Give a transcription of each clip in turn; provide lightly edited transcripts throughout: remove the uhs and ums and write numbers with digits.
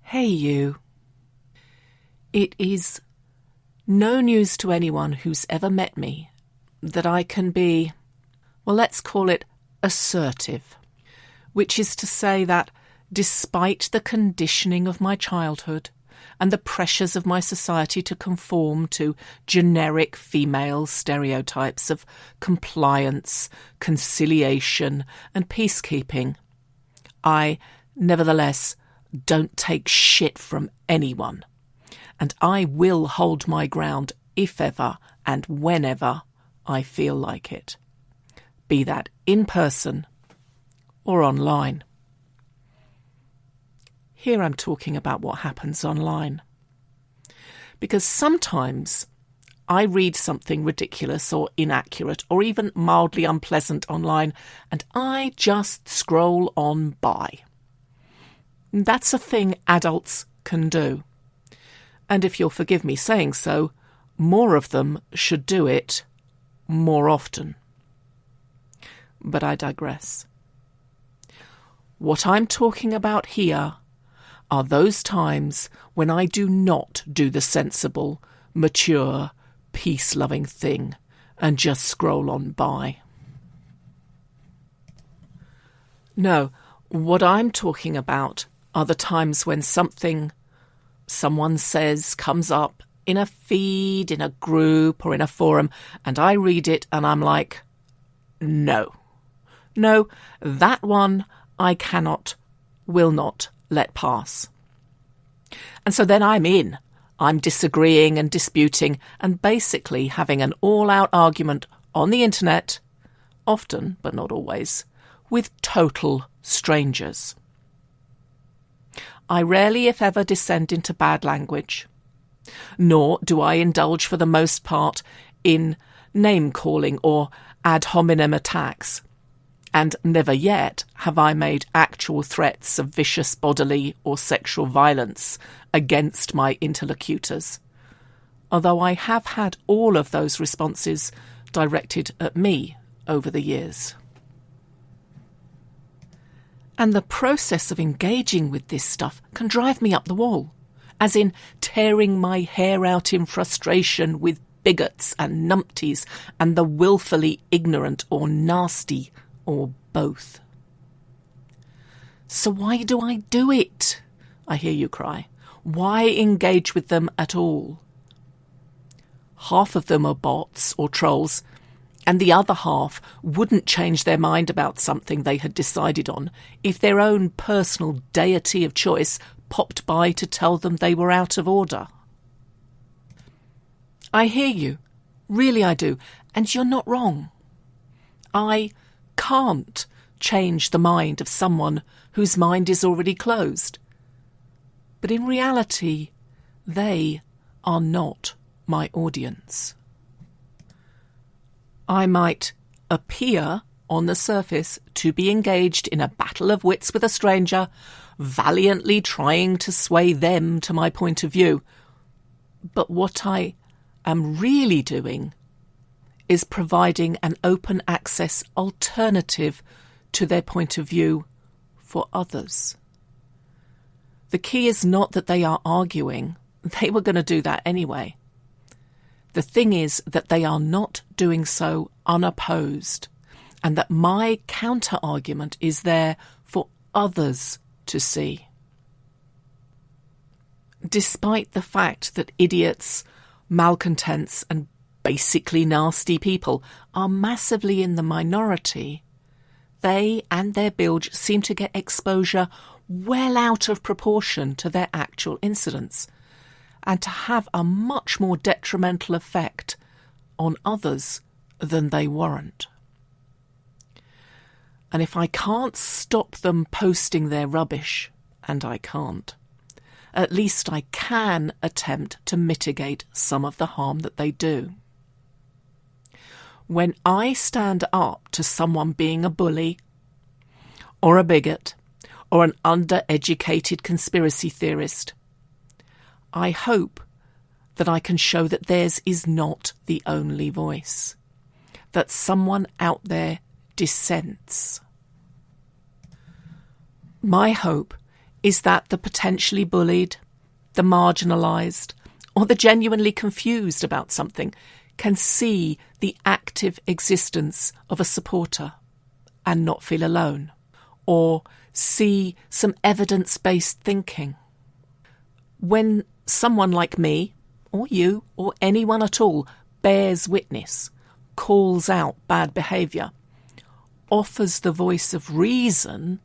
Hey you. It is no news to anyone who's ever met me that I can be, well, let's call it assertive, which is to say that despite the conditioning of my childhood and the pressures of my society to conform to generic female stereotypes of compliance, conciliation and peacekeeping, I nevertheless don't take shit from anyone, and I will hold my ground if ever and whenever I feel like it, be that in person or online. Here I'm talking about what happens online, because sometimes I read something ridiculous or inaccurate or even mildly unpleasant online and I just scroll on by. That's a thing adults can do. And if you'll forgive me saying so, more of them should do it more often. But I digress. What I'm talking about here are those times when I do not do the sensible, mature, peace-loving thing and just scroll on by. No, what I'm talking about are the times when someone says comes up in a feed, in a group or in a forum, and I read it and I'm like, no, that one I cannot, will not let pass. And so then I'm disagreeing and disputing and basically having an all-out argument on the internet, often, but not always, with total strangers. I rarely, if ever, descend into bad language, nor do I indulge for the most part in name-calling or ad hominem attacks, and never yet have I made actual threats of vicious bodily or sexual violence against my interlocutors, although I have had all of those responses directed at me over the years. And the process of engaging with this stuff can drive me up the wall, as in tearing my hair out in frustration with bigots and numpties and the willfully ignorant or nasty or both. So why do I do it? I hear you cry. Why engage with them at all? Half of them are bots or trolls, and the other half wouldn't change their mind about something they had decided on if their own personal deity of choice popped by to tell them they were out of order. I hear you. Really I do. And you're not wrong. I can't change the mind of someone whose mind is already closed. But in reality, they are not my audience. I might appear on the surface to be engaged in a battle of wits with a stranger, valiantly trying to sway them to my point of view. But what I am really doing is providing an open access alternative to their point of view for others. The key is not that they are arguing. They were going to do that anyway. The thing is that they are not doing so unopposed, and that my counter-argument is there for others to see. Despite the fact that idiots, malcontents, and basically nasty people are massively in the minority, they and their bilge seem to get exposure well out of proportion to their actual incidents, and to have a much more detrimental effect on others than they warrant. And if I can't stop them posting their rubbish, and I can't, at least I can attempt to mitigate some of the harm that they do. When I stand up to someone being a bully, or a bigot, or an undereducated conspiracy theorist, I hope that I can show that theirs is not the only voice, that someone out there dissents. My hope is that the potentially bullied, the marginalised, or the genuinely confused about something can see the active existence of a supporter and not feel alone, or see some evidence-based thinking. When someone like me, or you, or anyone at all, bears witness, calls out bad behaviour, offers the voice of reason,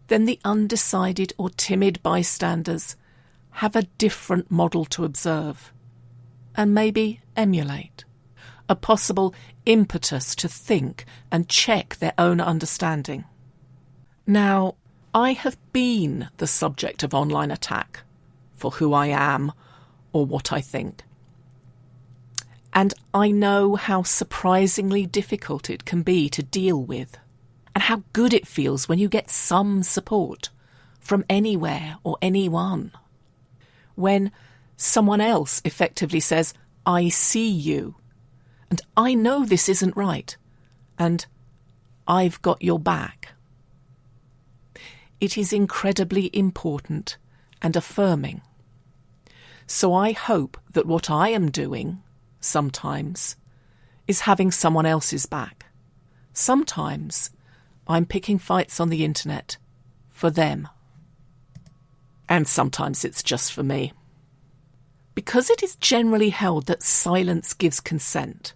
then the undecided or timid bystanders have a different model to observe and maybe emulate, a possible impetus to think and check their own understanding. Now, I have been the subject of online attack for who I am or what I think. And I know how surprisingly difficult it can be to deal with, and how good it feels when you get some support from anywhere or anyone. When someone else effectively says, I see you, and I know this isn't right, and I've got your back. It is incredibly important and affirming. So I hope that what I am doing sometimes is having someone else's back. Sometimes I'm picking fights on the internet for them. And sometimes it's just for me. Because it is generally held that silence gives consent,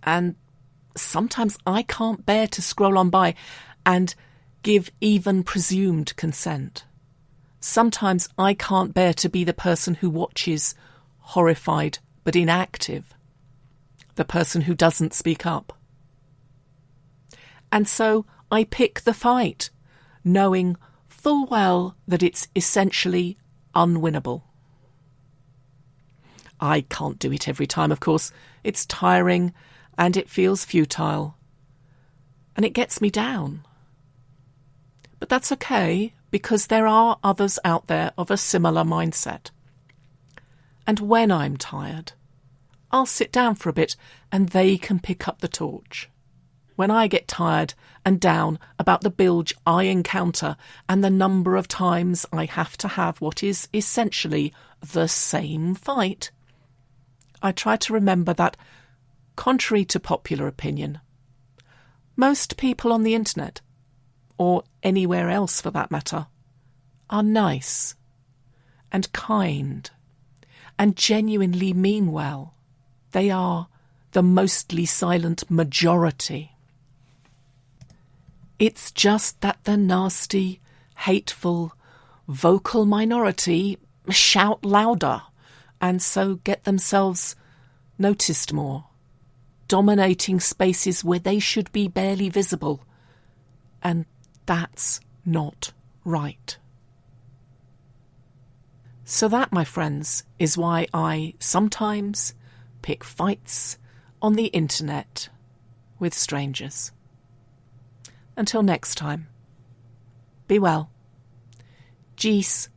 and sometimes I can't bear to scroll on by and give even presumed consent. Sometimes I can't bear to be the person who watches, horrified but inactive, the person who doesn't speak up. And so I pick the fight, knowing full well that it's essentially unwinnable. I can't do it every time, of course. It's tiring and it feels futile. And it gets me down. But that's okay, because there are others out there of a similar mindset. And when I'm tired, I'll sit down for a bit and they can pick up the torch. When I get tired and down about the bilge I encounter and the number of times I have to have what is essentially the same fight, I try to remember that, contrary to popular opinion, most people on the internet, or anywhere else for that matter, are nice and kind and genuinely mean well. They are the mostly silent majority. It's just that the nasty, hateful, vocal minority shout louder and so get themselves noticed more, dominating spaces where they should be barely visible. And that's not right. So that, my friends, is why I sometimes pick fights on the internet with strangers. Until next time, be well. Gis.